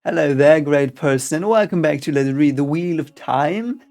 Hello there, great person, and welcome back to Let's Read the Wheel of Time.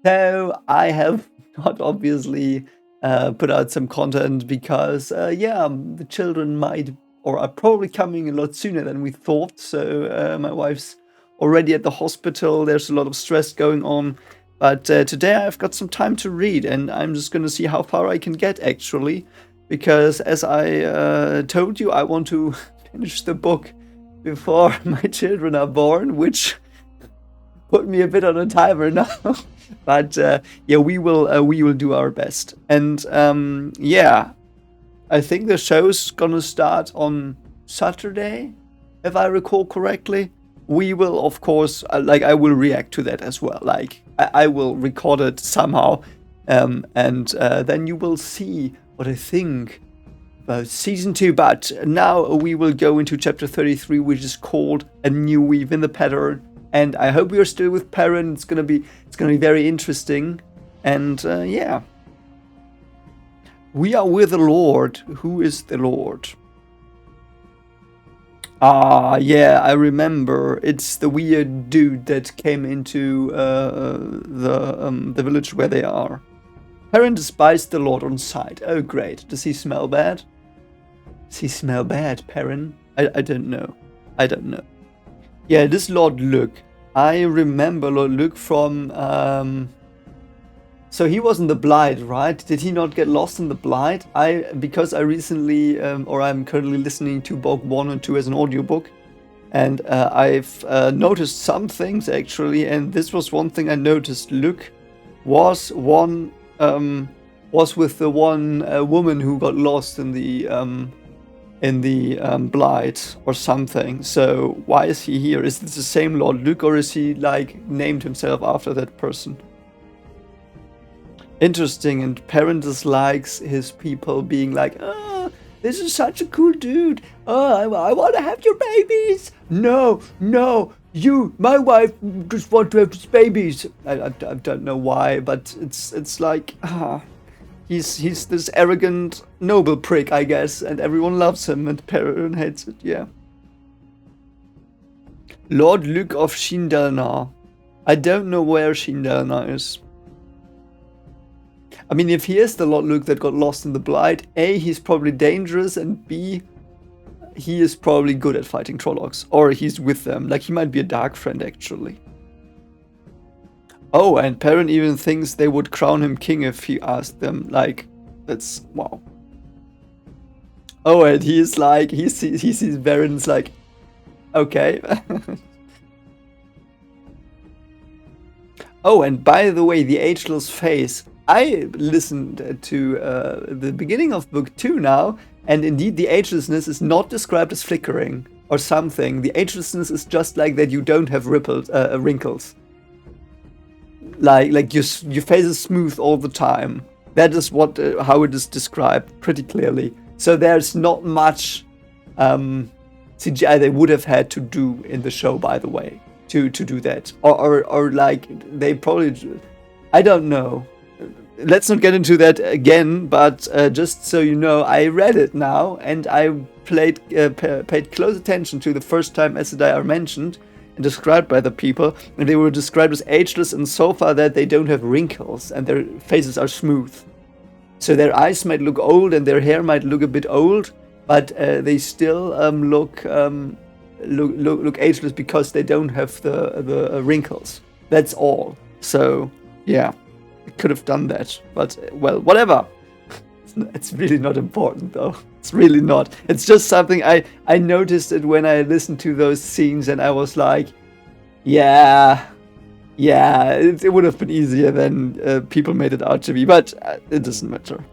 So, I have not obviously put out some content because, the children might or are probably coming a lot sooner than we thought. So, my wife's already at the hospital, there's a lot of stress going on. But today I've got some time to read, and I'm just going to see how far I can get actually. Because, as I told you, I want to finish the book before my children are born, which put me a bit on a timer now. But we will do our best. And I think the show's gonna start on Saturday, if I recall correctly. We will, of course, I will react to that as well. I will record it somehow, and then you will see what I think about season 2. But now we will go into chapter 33, which is called A New Weave in the Pattern. And I hope you're still with Perrin. It's gonna be very interesting. And we are with the Lord. Who is the Lord? I remember. It's the weird dude that came into the village where they are. Perrin despised the Lord on sight. Oh, great. Does he smell bad? Does he smell bad, Perrin? I don't know. I don't know. Yeah, this Lord Luke. I remember Lord Luke from... So he was in the Blight, right? Did he not get lost in the Blight? Because I recently, or I'm currently listening to Book 1 and 2 as an audiobook. And I've noticed some things, actually. And this was one thing I noticed. Luke was with the one woman who got lost in the Blight or something. So why is he here? Is this the same Lord Luke, or is he named himself after that person? Interesting. And Perrin dislikes his people being like, oh, this is such a cool dude. Oh, I want to have your babies. No, you, my wife, just want to have his babies. I don't know why, but it's like, he's this arrogant noble prick, I guess, and everyone loves him, and Perrin hates it. Yeah. Lord Luke of Shindelnar. I don't know where Shindelnar is. I mean, if he is the Lord Luke that got lost in the Blight, A, he's probably dangerous, and B, he is probably good at fighting Trollocs. Or he's with them. He might be a dark friend, actually. Oh, and Perrin even thinks they would crown him king if he asked them. That's... wow. Oh, and he sees Perrin's like, okay. Oh, and by the way, the ageless face... I listened to the beginning of book 2 now, and indeed the agelessness is not described as flickering or something. The agelessness is just like that you don't have wrinkles. Like your face is smooth all the time. That is how it is described pretty clearly. So there's not much CGI they would have had to do in the show, by the way, to do that. Or they probably... I don't know. Let's not get into that again, but just so you know, I read it now, and I paid close attention to the first time Aes Sedai are mentioned and described by the people, and they were described as ageless and so far that they don't have wrinkles, and their faces are smooth. So their eyes might look old, and their hair might look a bit old, but they still look ageless because they don't have the wrinkles. That's all. So, yeah. Could have done that, but well, whatever. It's really not important, though. It's really not. It's just something I noticed it when I listened to those scenes, and I was like, it would have been easier than people made it out to be, but it doesn't matter.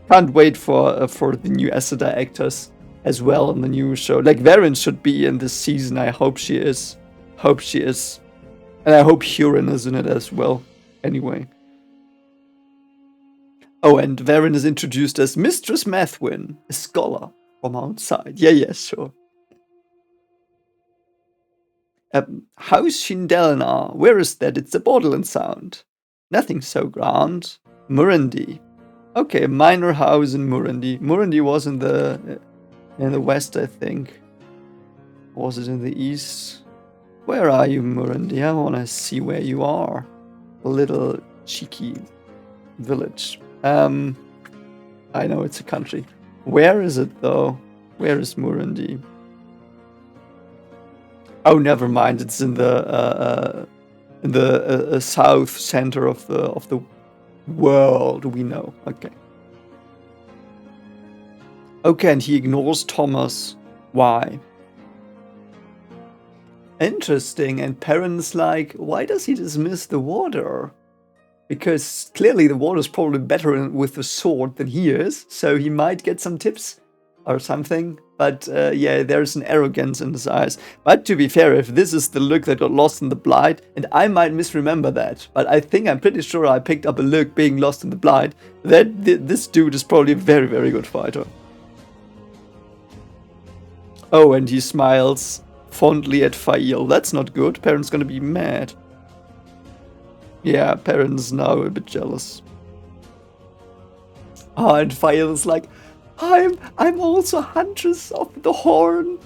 Can't wait for the new Aes Sedai actors as well on the new show. Varen should be in this season. I hope she is. And I hope Huron is in it as well. Anyway. Oh, and Varen is introduced as Mistress Mathwin, a scholar from outside. Yeah, sure. House Shindelnar. Where is that? It's a Borderland sound. Nothing so grand. Murendi. Okay, a minor house in Murendi. Murendi was in the west, I think. Was it in the east? Where are you, Murundi? I want to see where you are. Little cheeky village. I know it's a country. Where is it though? Where is Murundi? Oh, never mind. It's in the south center of the world. We know. Okay. Okay, and he ignores Thomas. Why? Interesting. And Perrin's like, why does he dismiss the water? Because clearly the water's probably better with the sword than he is, so he might get some tips or something. But yeah, there's an arrogance in his eyes. But to be fair, if this is the look that got lost in the blight, and I might misremember that, but I'm pretty sure I picked up a look being lost in the blight, that this dude is probably a very, very good fighter. Oh, and he smiles fondly at Fail. That's not good. Perrin's gonna be mad. Yeah, Perrin's now a bit jealous. Oh, and Fail's like, I'm also Huntress of the Horn.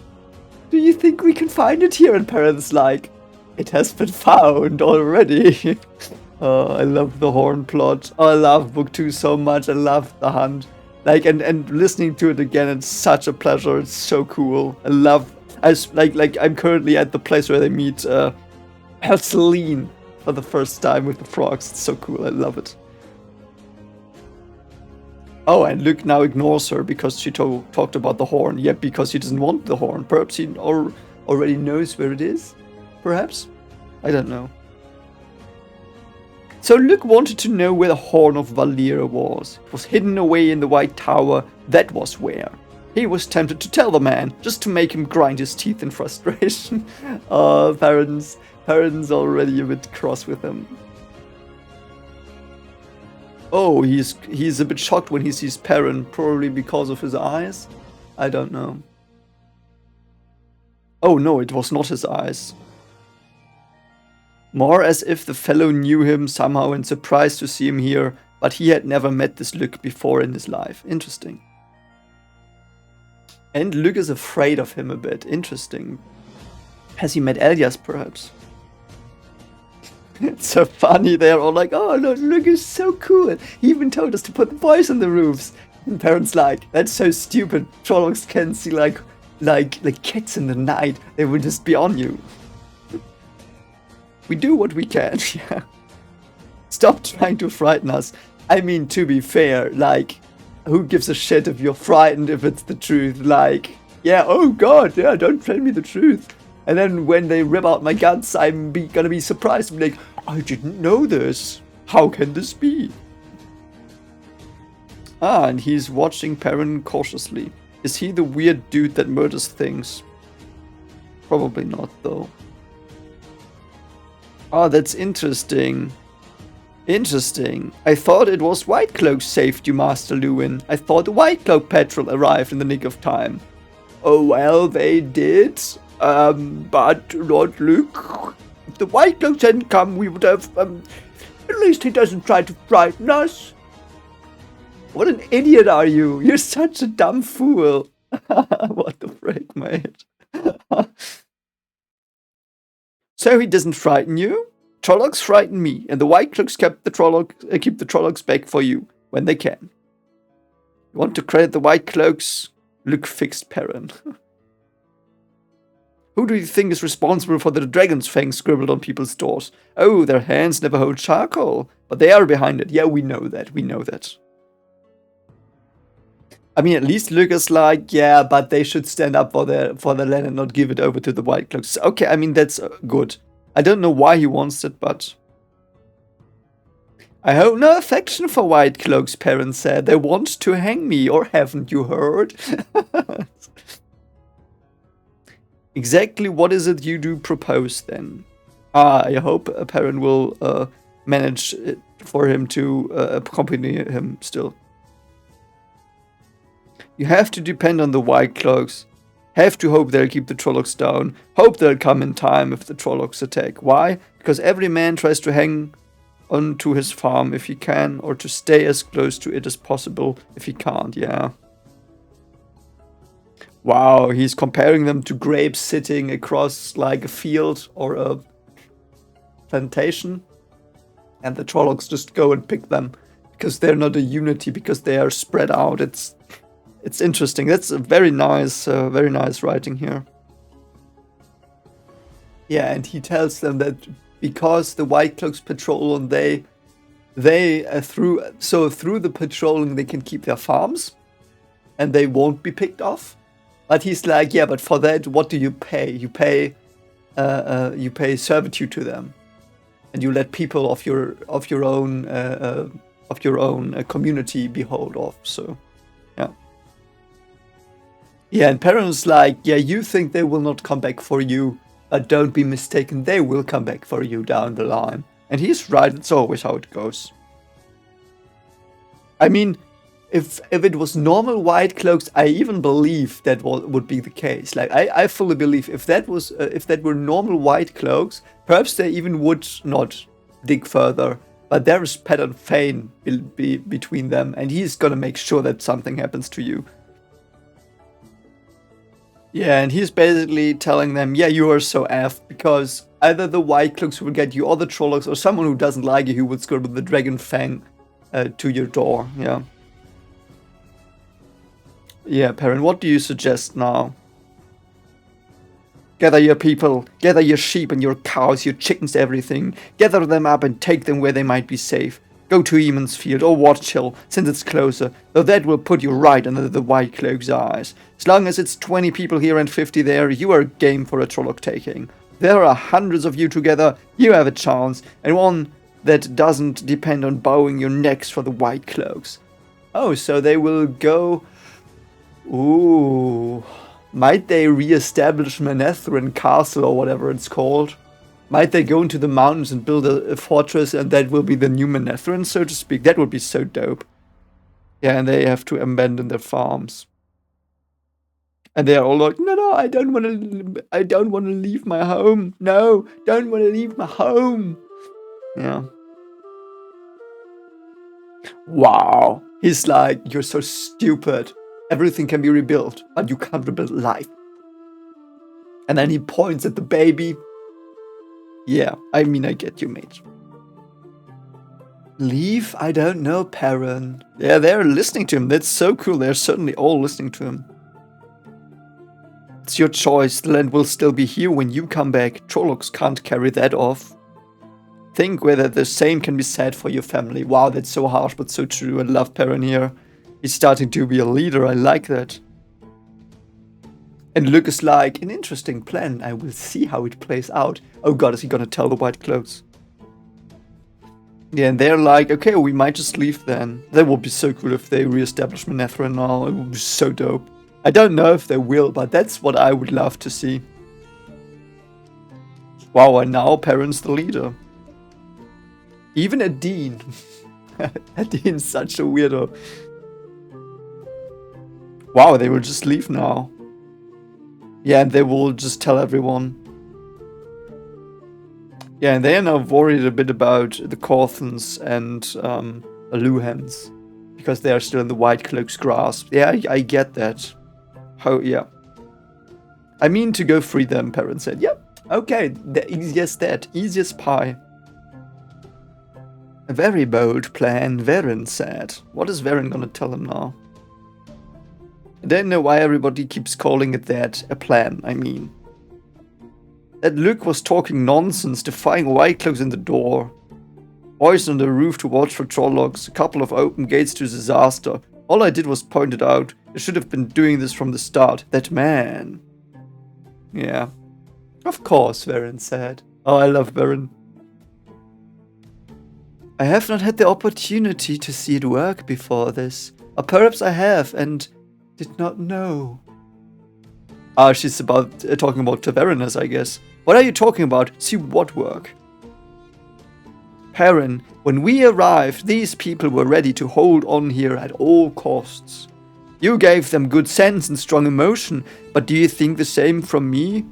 Do you think we can find it here? And Perrin's like, it has been found already. Oh, I love the Horn plot. Oh, I love Book 2 so much. I love the hunt. Like, and listening to it again, it's such a pleasure. It's so cool. I love, I'm currently at the place where they meet Celine for the first time with the frogs. It's so cool. I love it. Oh, and Luke now ignores her because she talked about the horn. Yep, because he doesn't want the horn. Perhaps he already knows where it is. Perhaps? I don't know. So Luke wanted to know where the horn of Valera was. It was hidden away in the White Tower. That was where. He was tempted to tell the man, just to make him grind his teeth in frustration. Perrin's already a bit cross with him. Oh, he's a bit shocked when he sees Perrin, probably because of his eyes? I don't know. Oh no, it was not his eyes. More as if the fellow knew him somehow and surprised to see him here, but he had never met this Luke before in his life. Interesting. And Luke is afraid of him a bit. Interesting. Has he met Elias, perhaps? It's so funny. They're all like, oh, no, Luke is so cool. He even told us to put the boys on the roofs. And Perrin's like, that's so stupid. Trollocs can see like cats in the night. They will just be on you. We do what we can, yeah. Stop trying to frighten us. I mean, to be fair, like, who gives a shit if you're frightened if it's the truth? Like, yeah, oh god, yeah, don't tell me the truth. And then when they rip out my guts, I'm gonna be surprised and be like, I didn't know this. How can this be? Ah, and he's watching Perrin cautiously. Is he the weird dude that murders things? Probably not, though. Oh, that's interesting. Interesting. I thought it was White Cloak saved you, Master Lewin. I thought the White Cloak patrol arrived in the nick of time. Oh, well, they did. But Lord Luke, if the White Cloaks hadn't come, we would have, at least he doesn't try to frighten us. What an idiot are you? You're such a dumb fool. What the frick, mate? So he doesn't frighten you? Trollocs frighten me, and the White Cloaks keep the Trollocs back for you, when they can. You want to credit the White Cloaks? Luke fixed Perrin. Who do you think is responsible for the dragon's fangs scribbled on people's doors? Oh, their hands never hold charcoal, but they are behind it. Yeah, we know that, we know that. I mean, at least Luke is like, yeah, but they should stand up for their land and not give it over to the White Cloaks. Okay, I mean, that's good. I don't know why he wants it, but... I hold no affection for White Cloaks, Perrin said. They want to hang me, or haven't you heard? Exactly what is it you do propose, then? I hope Perrin will manage for him to accompany him still. You have to depend on the White Cloaks. Have to hope they'll keep the Trollocs down. Hope they'll come in time if the Trollocs attack. Why? Because every man tries to hang on to his farm if he can, or to stay as close to it as possible if he can't, yeah. Wow, he's comparing them to grapes sitting across like a field or a plantation. And the Trollocs just go and pick them because they're not a unity, because they are spread out. It's interesting. That's a very nice writing here. Yeah, and he tells them that because the White Cloaks patrol and they through the patrolling they can keep their farms, and they won't be picked off. But he's like, yeah, but for that, what do you pay? You pay servitude to them, and you let people of your own community be hold off. So, yeah. Yeah, and Perrin's like, yeah, you think they will not come back for you, but don't be mistaken, they will come back for you down the line. And he's right, it's always how it goes. I mean, if it was normal White Cloaks, I even believe that would be the case. Like, I fully believe if that were normal White Cloaks, perhaps they even would not dig further. But there is Pattern Fane between them, and he's gonna make sure that something happens to you. Yeah, and he's basically telling them, yeah, you are so effed, because either the White Cloaks will get you, or the Trollocs, or someone who doesn't like you who would scribble the Dragon Fang to your door, yeah. Yeah, Perrin, what do you suggest now? Gather your people, gather your sheep and your cows, your chickens, everything. Gather them up and take them where they might be safe. Go to Eamon's Field or Watch Hill, since it's closer, though that will put you right under the White Cloak's eyes. As long as it's 20 people here and 50 there, you are game for a Trolloc taking. There are hundreds of you together, you have a chance, and one that doesn't depend on bowing your necks for the White Cloaks. Oh, so they will go... Ooh... Might they re-establish Manetheren Castle or whatever it's called? Might they go into the mountains and build a fortress, and that will be the new Manetheren, so to speak? That would be so dope. Yeah, and they have to abandon their farms. And they are all like, no, I don't want to leave my home. No, don't want to leave my home. Yeah. Wow. He's like, you're so stupid. Everything can be rebuilt, but you can't rebuild life. And then he points at the baby. Yeah, I mean, I get you, mate. Leave? I don't know, Perrin. Yeah, they're listening to him. That's so cool. They're certainly all listening to him. It's your choice. The land will still be here when you come back. Trollocs can't carry that off. Think whether the same can be said for your family. Wow, that's so harsh, but so true. I love Perrin here. He's starting to be a leader. I like that. And Luke is like, an interesting plan. I will see how it plays out. Oh god, is he gonna tell the White Cloaks? Yeah, and they're like, okay, we might just leave then. That would be so cool if they re-establish Manetheren now. It would be so dope. I don't know if they will, but that's what I would love to see. Wow, and now Perrin's the leader. Even a Dean. A Dean's such a weirdo. Wow, they will just leave now. Yeah, and they will just tell everyone. Yeah, and they are now worried a bit about the Corthans and Luhans, because they are still in the White Cloak's grasp. Yeah, I get that. Oh, yeah. I mean to go free them, Perrin said. Yep, okay, the easiest that, easiest pie. A very bold plan, Varen said. What is Varen gonna tell him now? I don't know why everybody keeps calling it that, a plan, I mean. That Luke was talking nonsense, defying White Cloaks in the door. Boys on the roof to watch for Trollocs, a couple of open gates to disaster. All I did was point it out. I should have been doing this from the start. That man. Yeah. Of course, Varen said. Oh, I love Varen. I have not had the opportunity to see it work before this. Or perhaps I have, and did not know. Ah, she's talking about Tavernus, I guess. What are you talking about? See what work? Perrin, when we arrived, these people were ready to hold on here at all costs. You gave them good sense and strong emotion, but do you think the same from me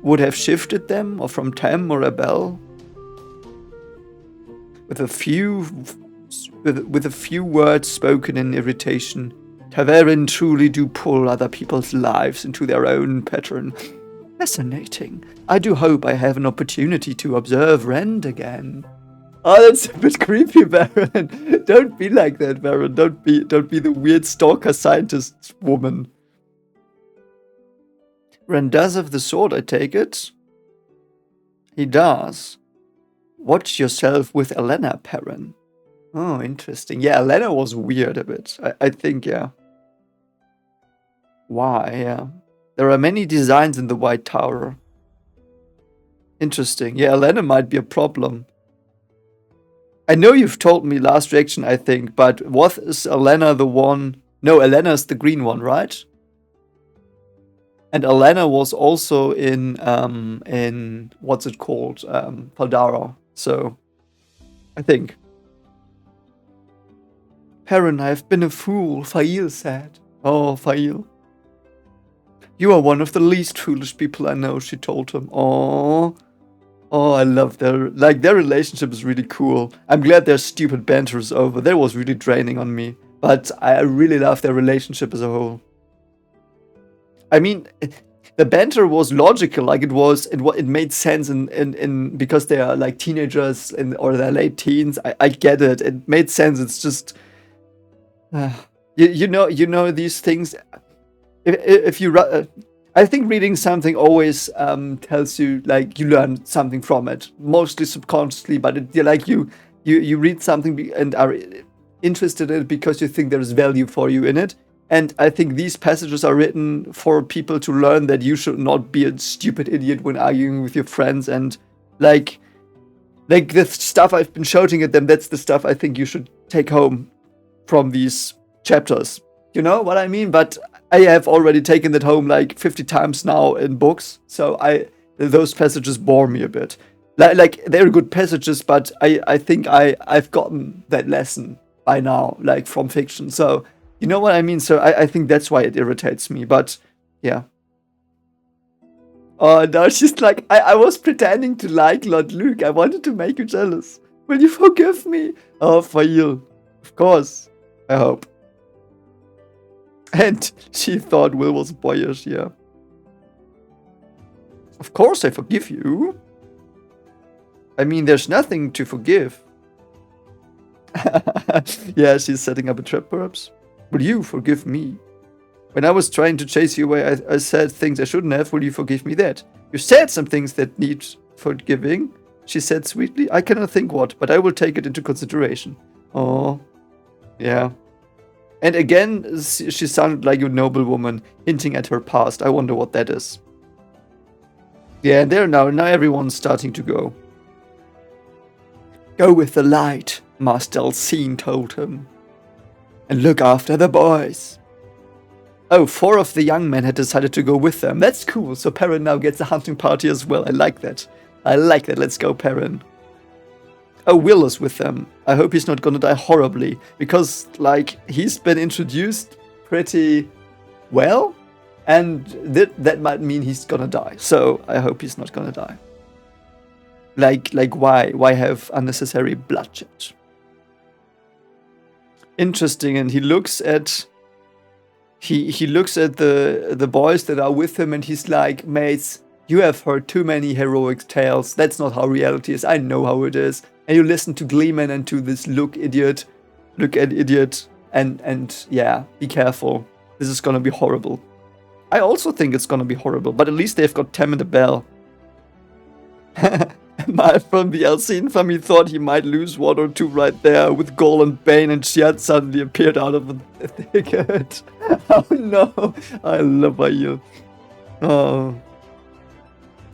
would have shifted them, or from Tam or Abel? With a few words spoken in irritation, Perrin truly do pull other people's lives into their own pattern. Fascinating. I do hope I have an opportunity to observe Rend again. Oh, that's a bit creepy, Perrin. Don't be like that, Perrin. Don't be the weird stalker scientist woman. Rend does have the sword, I take it. He does. Watch yourself with Elena, Perrin. Oh, interesting. Yeah, Elena was weird a bit. I think, yeah. Why, yeah. There are many designs in the White Tower. Interesting. Yeah, Elena might be a problem. I know you've told me last reaction, I think, but was Elena the one... No, Elena's the green one, right? And Elena was also in what's it called? Paldara. So, I think. Perrin, I have been a fool, Fail said. Oh, Fail. You are one of the least foolish people I know, she told him. Oh, I love their relationship is really cool. I'm glad their stupid banter is over. That was really draining on me. But I really love their relationship as a whole. I mean, the banter was logical, like it made sense in because they are like teenagers or their late teens. I get it. It made sense. It's just you know these things. If you I think reading something always tells you, like, you learn something from it, mostly subconsciously, but you read something and are interested in it because you think there's value for you in it. And I think these passages are written for people to learn that you should not be a stupid idiot when arguing with your friends. And like the stuff I've been shouting at them, that's the stuff I think you should take home from these chapters. You know what I mean? But I have already taken that home like 50 times now in books. So those passages bore me a bit. Like they're good passages, but I think I've gotten that lesson by now, like from fiction. So you know what I mean? So I think that's why it irritates me. But yeah. Oh no, she's like, I was pretending to like Lord Luke. I wanted to make you jealous. Will you forgive me? Oh, for you. Of course. I hope. And she thought Will was boyish, yeah. Of course I forgive you. I mean, there's nothing to forgive. Yeah, she's setting up a trap, perhaps. Will you forgive me? When I was trying to chase you away, I said things I shouldn't have. Will you forgive me that? You said some things that need forgiving, she said sweetly. I cannot think what, but I will take it into consideration. Oh, yeah. And again, she sounded like a noble woman, hinting at her past. I wonder what that is. Yeah, and there now everyone's starting to go. Go with the light, Master Alcine told him. And look after the boys. Oh, 4 of the young men had decided to go with them. That's cool. So Perrin now gets a hunting party as well. I like that. Let's go, Perrin. Oh, Will is with them. I hope he's not gonna die horribly. Because, like, he's been introduced pretty well. And that might mean he's gonna die. So I hope he's not gonna die. Like why? Why have unnecessary bloodshed? Interesting, and he looks at the boys that are with him, and he's like, mates, you have heard too many heroic tales. That's not how reality is. I know how it is. And you listen to Gleeman and to this look at idiot, and yeah, be careful. This is gonna be horrible. I also think it's gonna be horrible, but at least they've got Tem and a Bell. From the Alcine family thought he might lose 1 or 2 right there with Gol and Bane, and Shiad suddenly appeared out of the thicket. Oh no, I love you. Oh.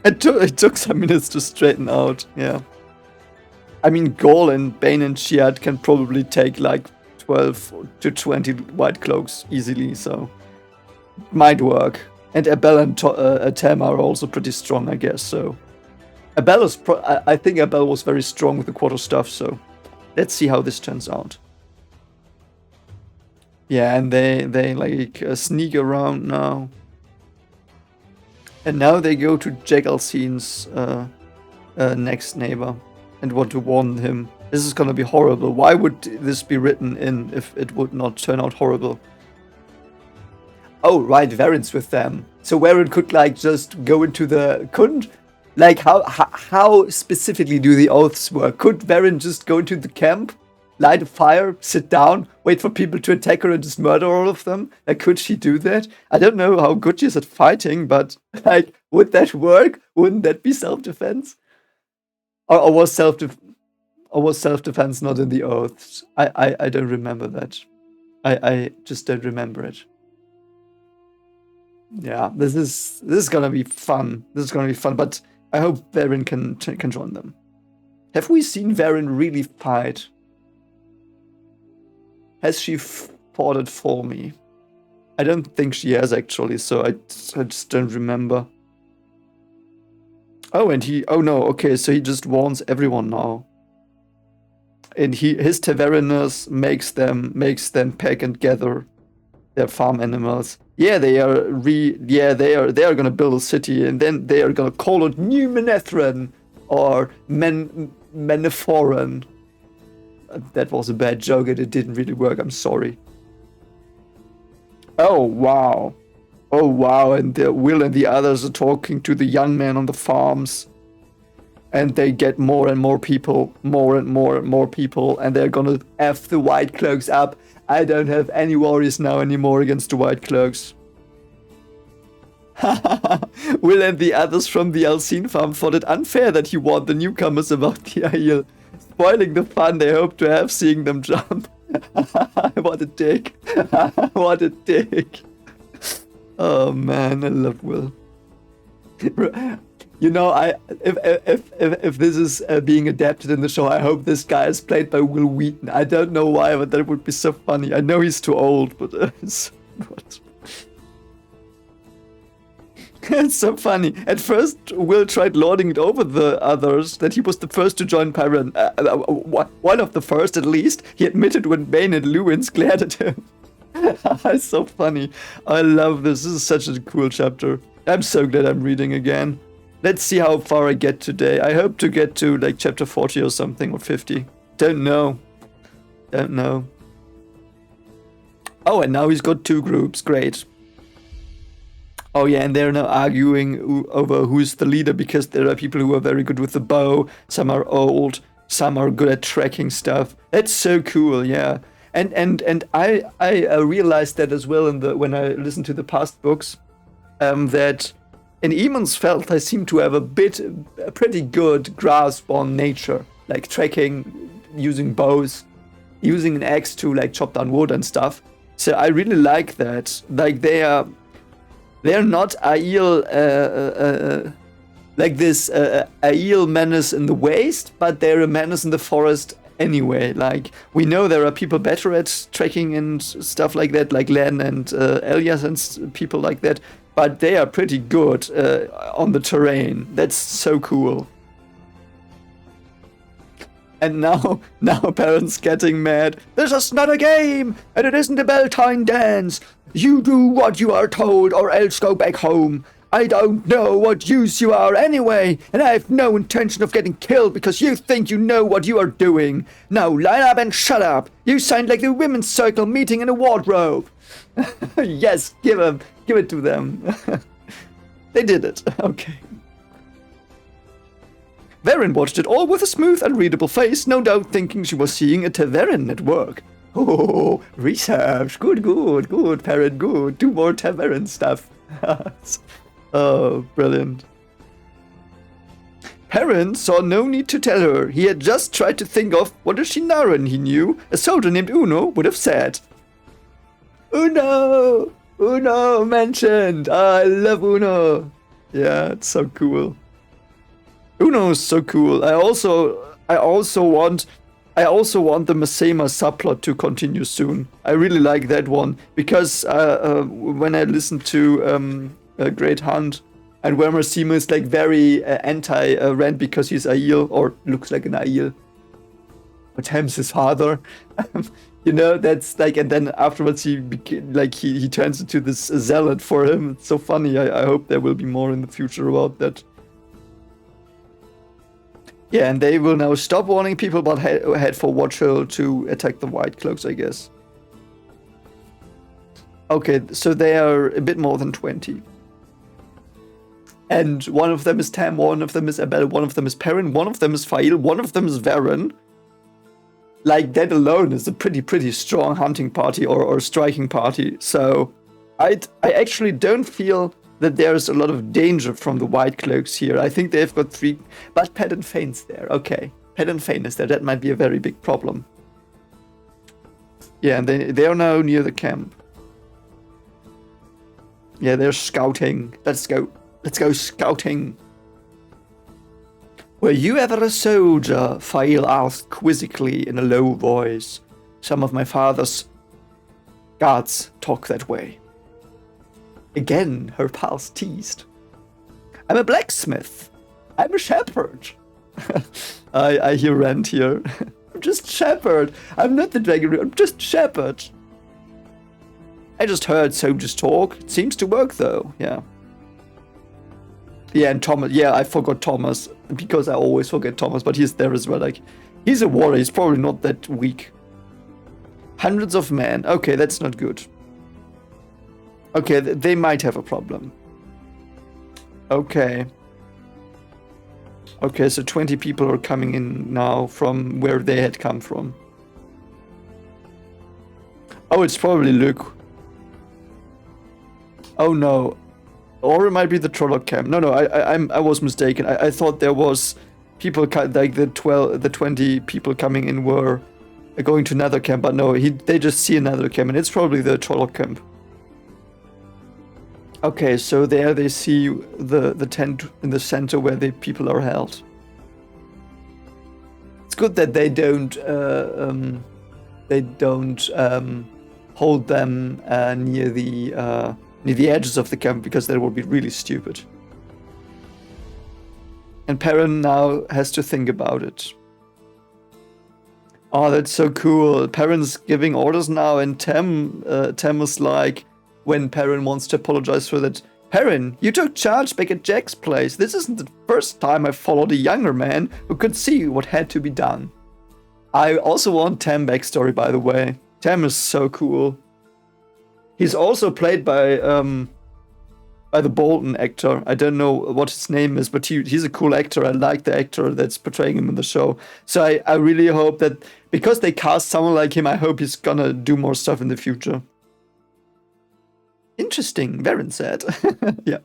It took some minutes to straighten out, yeah. I mean, Gol and Bane and Shiad can probably take like 12 to 20 white cloaks easily, so might work. And Abel and Tem are also pretty strong, I guess, so. I think Abel was very strong with the quarterstaff, so let's see how this turns out. Yeah, and they like sneak around now. And now they go to Jack Alcine's next neighbor and want to warn him. This is gonna be horrible. Why would this be written in if it would not turn out horrible? Oh, right, Varen's with them. So Varen could like just go into the couldn't like how specifically do the oaths work? Could Varen just go into the camp, light a fire, sit down, wait for people to attack her and just murder all of them? Like, could she do that? I don't know how good she is at fighting, but like, would that work? Wouldn't that be self-defense? Or was self-defense not in the oaths? I don't remember that. I just don't remember it. Yeah, this is gonna be fun. This is gonna be fun, but I hope Varen can join them. Have we seen Varen really fight? Has she fought it for me? I don't think she has actually, so I just don't remember. Oh, and oh no, okay, so he just warns everyone now. And his taverners makes them pack and gather their farm animals. Yeah, they are gonna build a city, and then they are gonna call it New Menethran or Menephoran. That was a bad joke and it didn't really work, I'm sorry. Oh wow. Oh wow, and Will and the others are talking to the young men on the farms. And they get more and more people, and they're gonna F the White Cloaks up. I don't have any worries now anymore against the White Cloaks. Will and the others from the Alcine farm thought it unfair that he warned the newcomers about the Aiel, spoiling the fun they hoped to have seeing them jump. What a dick. What a dick. Oh man, I love Will. You know, if this is being adapted in the show, I hope this guy is played by Will Wheaton. I don't know why, but that would be so funny. I know he's too old, but it's so funny. At first, Will tried lording it over the others that he was the first to join Perrin. One of the first, at least. He admitted when Bane and Lewin glared at him. It's so funny. I love this. This is such a cool chapter. I'm so glad I'm reading again. Let's see how far I get today. I hope to get to like chapter 40 or something, or 50. Don't know. Don't know. Oh, and now he's got 2 groups. Great. Oh yeah, and they're now arguing over who's the leader, because there are people who are very good with the bow. Some are old. Some are good at tracking stuff. That's so cool, yeah. And I realized that as well when I listened to the past books, that in Eamon's Felt I seem to have a pretty good grasp on nature, like tracking, using bows, using an axe to like chop down wood and stuff. So I really like that. Like they're not Aiel like this Aiel menace in the waste, but they're a menace in the forest anyway. Like, we know there are people better at tracking and stuff like that, like Len and Elias and people like that, but they are pretty good on the terrain. That's so cool. And now Perrin's getting mad. This is not a game, and it isn't a Beltane dance. You do what you are told, or else go back home. I don't know what use you are anyway, and I have no intention of getting killed because you think you know what you are doing. Now line up and shut up. You sound like the women's circle meeting in a wardrobe. Yes, give it to them. They did it. Okay. Varen watched it all with a smooth and readable face, no doubt thinking she was seeing a tavern at work. Oh, research. Good, Perrin, good. Do more tavern stuff. Oh, brilliant. Perrin saw no need to tell her. He had just tried to think of what a Shinaran he knew a soldier named Uno would have said. Uno mentioned. I love Uno. Yeah, it's so cool. Uno is so cool. I also want the Masema subplot to continue soon. I really like that one because when I listened to Great Hunt, and where Masema is like very anti-Rand because he's Aiel, or looks like an Aiel, but Ham's his father. You know, that's like, and then afterwards he turns into this zealot for him. It's so funny. I hope there will be more in the future about that. Yeah, and they will now stop warning people but head for Watch Hill to attack the White Cloaks, I guess. Okay, so they are a bit more than 20. And one of them is Tam, one of them is Abel, one of them is Perrin, one of them is Fail, one of them is Varen. Like, that alone is a pretty strong hunting party or striking party. So I actually don't feel that there's a lot of danger from the White Cloaks here. I think they've got 3, but Ped and Fane's there. Okay, Ped and Fane is there. That might be a very big problem. Yeah, and they are now near the camp. Yeah, they're scouting. Let's go scouting. Were you ever a soldier? Fail asked quizzically in a low voice. Some of my father's guards talk that way. Again, her pals teased. I'm a blacksmith. I'm a shepherd. I hear Rand here. I'm just shepherd. I'm not the dragon. I'm just shepherd. I just heard soldiers talk. It seems to work though. Yeah. Yeah, and Thomas. Yeah, I forgot Thomas because I always forget Thomas, but he's there as well. Like, he's a warrior. He's probably not that weak. Hundreds of men. Okay, that's not good. Okay, they might have a problem. Okay. Okay, so 20 people are coming in now from where they had come from. Oh, it's probably Luke. Oh no. Or it might be the Trolloc camp. No, I was mistaken. I thought there was people like the 20 people coming in were going to another camp, but no, they just see another camp, and it's probably the Trolloc camp. Okay, so there they see the tent in the center where the people are held. It's good that they don't hold them near the edges of the camp, because that would be really stupid. And Perrin now has to think about it. Oh, that's so cool. Perrin's giving orders now, and Tem is like, when Perrin wants to apologize for that, Perrin, you took charge back at Jack's place. This isn't the first time I followed a younger man who could see what had to be done. I also want Tem backstory, by the way. Tem is so cool. He's also played by the Bolton actor. I don't know what his name is, but he's a cool actor. I like the actor that's portraying him in the show. So I really hope that, because they cast someone like him, I hope he's gonna do more stuff in the future. Interesting, Varen said. Yeah.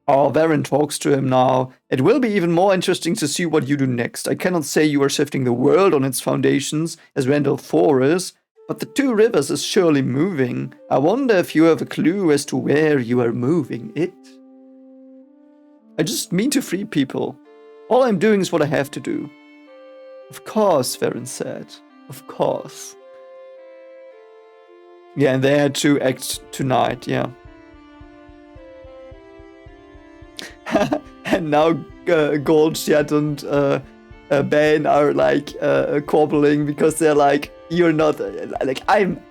Oh, Varen talks to him now. It will be even more interesting to see what you do next. I cannot say you are shifting the world on its foundations, as Randall 4 is, but the Two Rivers is surely moving. I wonder if you have a clue as to where you are moving it. I just mean to free people. All I'm doing is what I have to do. Of course, Varen said. Of course. Yeah, and they had to act tonight, yeah. And now Goldshad and Bane are like quarreling, because they're like, you're not like, I'm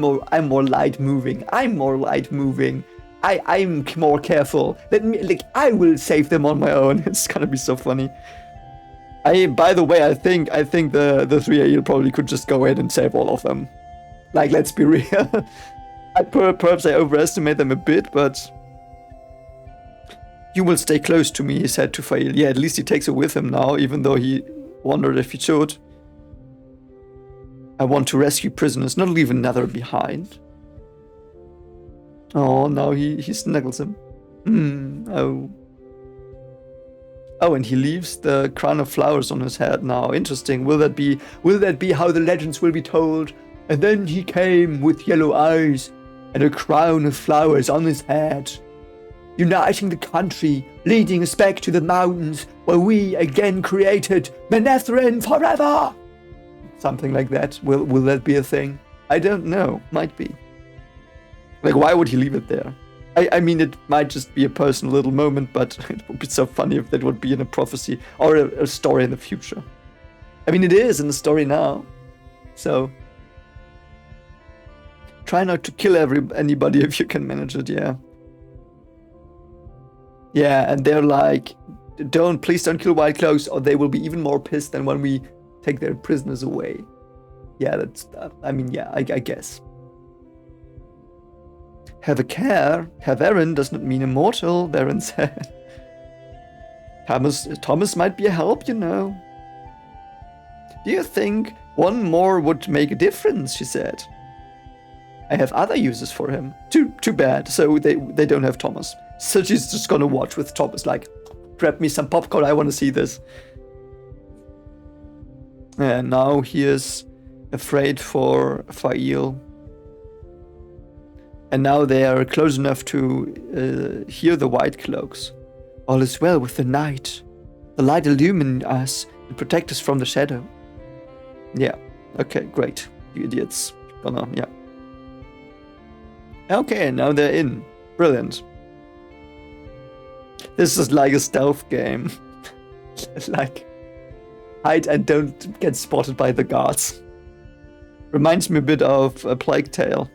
more light moving. I'm more light moving. I'm more careful. Let me, like, I will save them on my own. It's gonna be so funny. By the way, I think the 3AE probably could just go ahead and save all of them. Like, let's be real. Perhaps I overestimate them a bit, but... You will stay close to me, he said to Fail. Yeah, at least he takes her with him now, even though he wondered if he should. I want to rescue prisoners, not leave another behind. Oh, now he snuggles him. Oh. Oh, and he leaves the crown of flowers on his head now. Interesting. Will that be how the legends will be told? And then he came with yellow eyes and a crown of flowers on his head, uniting the country, leading us back to the mountains where we again created Manetheren forever. Something like that. Will that be a thing? I don't know. Might be. Like, why would he leave it there? I mean, it might just be a personal little moment, but it would be so funny if that would be in a prophecy or a story in the future. I mean, it is in the story now. So... Try not to kill anybody if you can manage it, yeah. Yeah, and they're like, please don't kill White Cloaks, or they will be even more pissed than when we take their prisoners away. Yeah, that's. I mean, yeah, I guess. Have a care. Herr Perrin does not mean immortal, Perrin said. Thomas might be a help, you know. Do you think one more would make a difference? She said. I have other uses for him. Too bad. So they don't have Thomas. So she's just gonna watch with Thomas, like, grab me some popcorn, I want to see this. And now he is afraid for Fail. And now they are close enough to hear the white cloaks. All is well with the night. The light illumines us and protect us from the shadow. Yeah. Okay, great. You idiots. Yeah. Okay, now they're in. Brilliant. This is like a stealth game. Like, hide and don't get spotted by the guards. Reminds me a bit of A Plague Tale.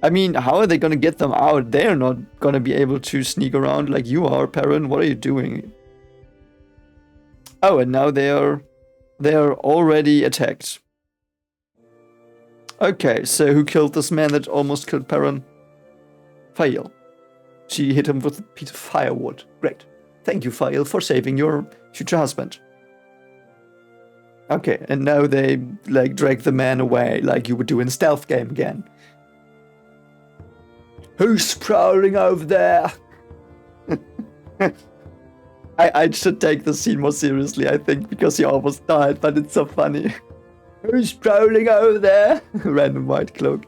I mean, how are they gonna get them out? They're not gonna be able to sneak around like you are, Perrin. What are you doing? Oh, and now they are already attacked. Okay, so who killed this man that almost killed Perrin? Fail. She hit him with a piece of firewood. Great. Thank you, Fail, for saving your future husband. Okay, and now they, like, drag the man away, like you would do in a stealth game again. Who's prowling over there? I should take the scene more seriously, I think, because he almost died, but it's so funny. Who's prowling over there? Random white cloak.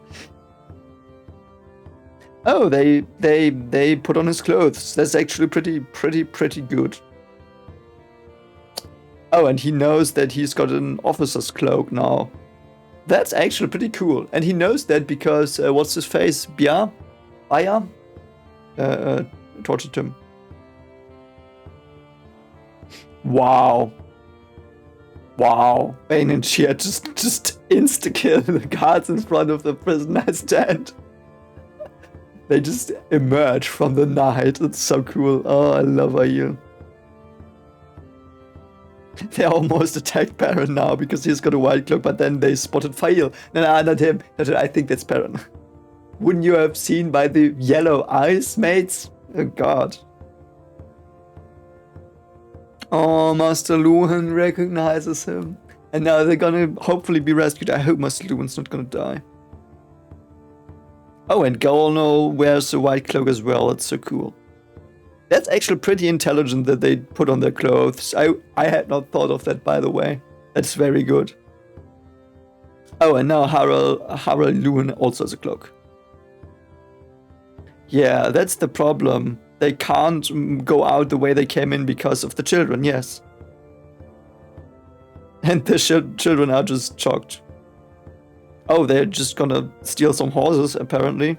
Oh, they put on his clothes. That's actually pretty good. Oh, and he knows that he's got an officer's cloak now. That's actually pretty cool. And he knows that because, what's his face? Bia? Tortured him. Wow. Bane and Shear just insta-kill the guards in front of the prisoner's tent. They just emerge from the night. It's so cool. Oh, I love Ayil. They almost attacked Perrin now because he's got a white cloak, but then they spotted Fail. No, not him. I think that's Perrin. Wouldn't you have seen by the yellow eyes, mates? Oh, God. Oh, Master Luhan recognizes him. And now they're gonna hopefully be rescued. I hope Master Luhan's not gonna die. Oh, and Golno wears a white cloak as well. That's so cool. That's actually pretty intelligent that they put on their clothes. I had not thought of that, by the way. That's very good. Oh, and now Harald Luhan also has a cloak. Yeah, that's the problem. They can't go out the way they came in because of the children, yes. And the children are just shocked. Oh, they're just gonna steal some horses, apparently.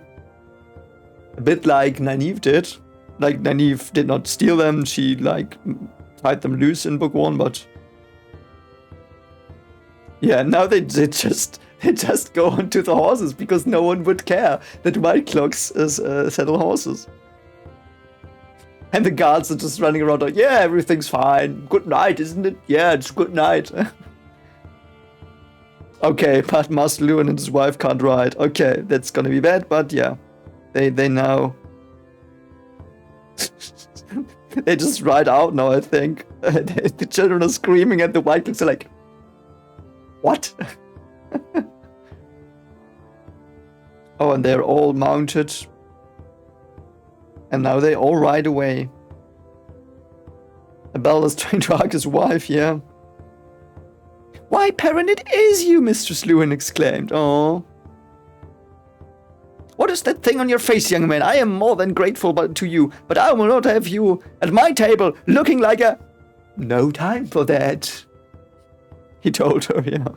A bit like Nynaeve did. Like, Nynaeve did not steal them, she, like, tied them loose in book 1, but... Yeah, now they just go onto the horses, because no one would care that White Cloaks saddle horses. And the guards are just running around like, yeah, everything's fine. Good night, isn't it? Yeah, it's good night. Okay, but Master Luhan and his wife can't ride. Okay, that's gonna be bad, but yeah. They now... they just ride out now, I think. The children are screaming and the White Cloaks are like... What? Oh, and they're all mounted. And now they all ride away. Abella's trying to hug his wife, yeah. Why, Perrin, it is you, Mistress Luhan exclaimed. Oh. What is that thing on your face, young man? I am more than grateful to you, but I will not have you at my table looking like a... No time for that. He told her, yeah.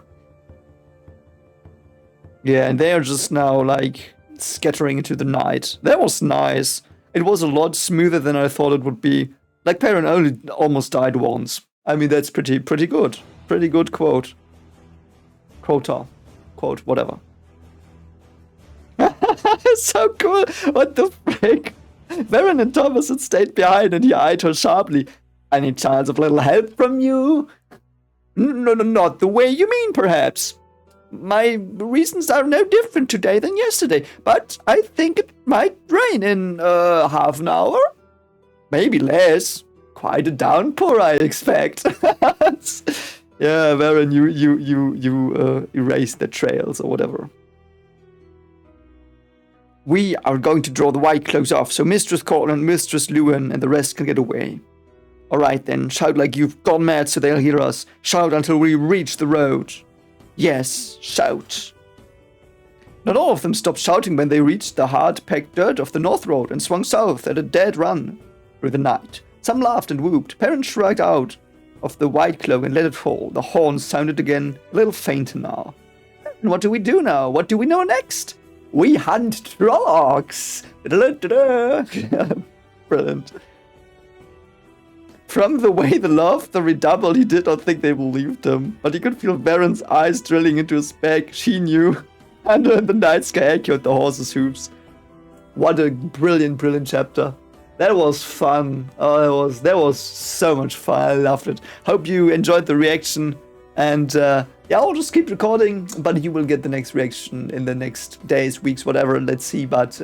Yeah, and they are just now, like, scattering into the night. That was nice. It was a lot smoother than I thought it would be. Like, Perrin only almost died once. I mean, that's pretty good. Pretty good quote. Quota. Quote, whatever. So cool. What the frick? Perrin and Thomas had stayed behind and he eyed her sharply. Any chance of little help from you? No, not the way you mean, perhaps. My reasons are no different today than yesterday, but I think it might rain in half an hour. Maybe less. Quite a downpour, I expect. Yeah, Perrin, you erased the trails or whatever. We are going to draw the white cloaks off, so Mistress Cortland, Mistress Lewin, and the rest can get away. Alright then, shout like you've gone mad so they'll hear us. Shout until we reach the road. Yes, shout. Not all of them stopped shouting when they reached the hard-packed dirt of the North Road and swung south at a dead run through the night. Some laughed and whooped. Perrin shrugged out of the white cloak and let it fall. The horns sounded again, a little fainter now. And what do we do now? What do we know next? We hunt Trollocs! Brilliant. From the way the laughter redoubled, he did not think they believed him, but he could feel Perrin's eyes drilling into his back. She knew. And the night sky echoed the horses' hooves. What a brilliant, brilliant chapter. That was fun. Oh, that was so much fun. I loved it. Hope you enjoyed the reaction. And yeah, I'll just keep recording, but you will get the next reaction in the next days, weeks, whatever. Let's see. But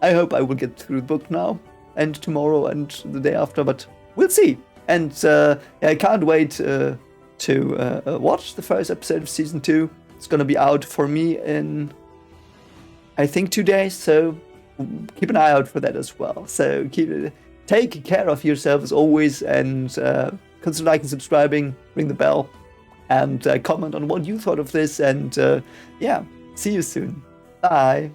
I hope I will get through the book now and tomorrow and the day after. But we'll see. And I can't wait to watch the first episode of Season 2. It's going to be out for me in, I think, 2 days. So keep an eye out for that as well. So take care of yourself as always. And consider liking, subscribing, ring the bell. And comment on what you thought of this. And yeah, see you soon. Bye.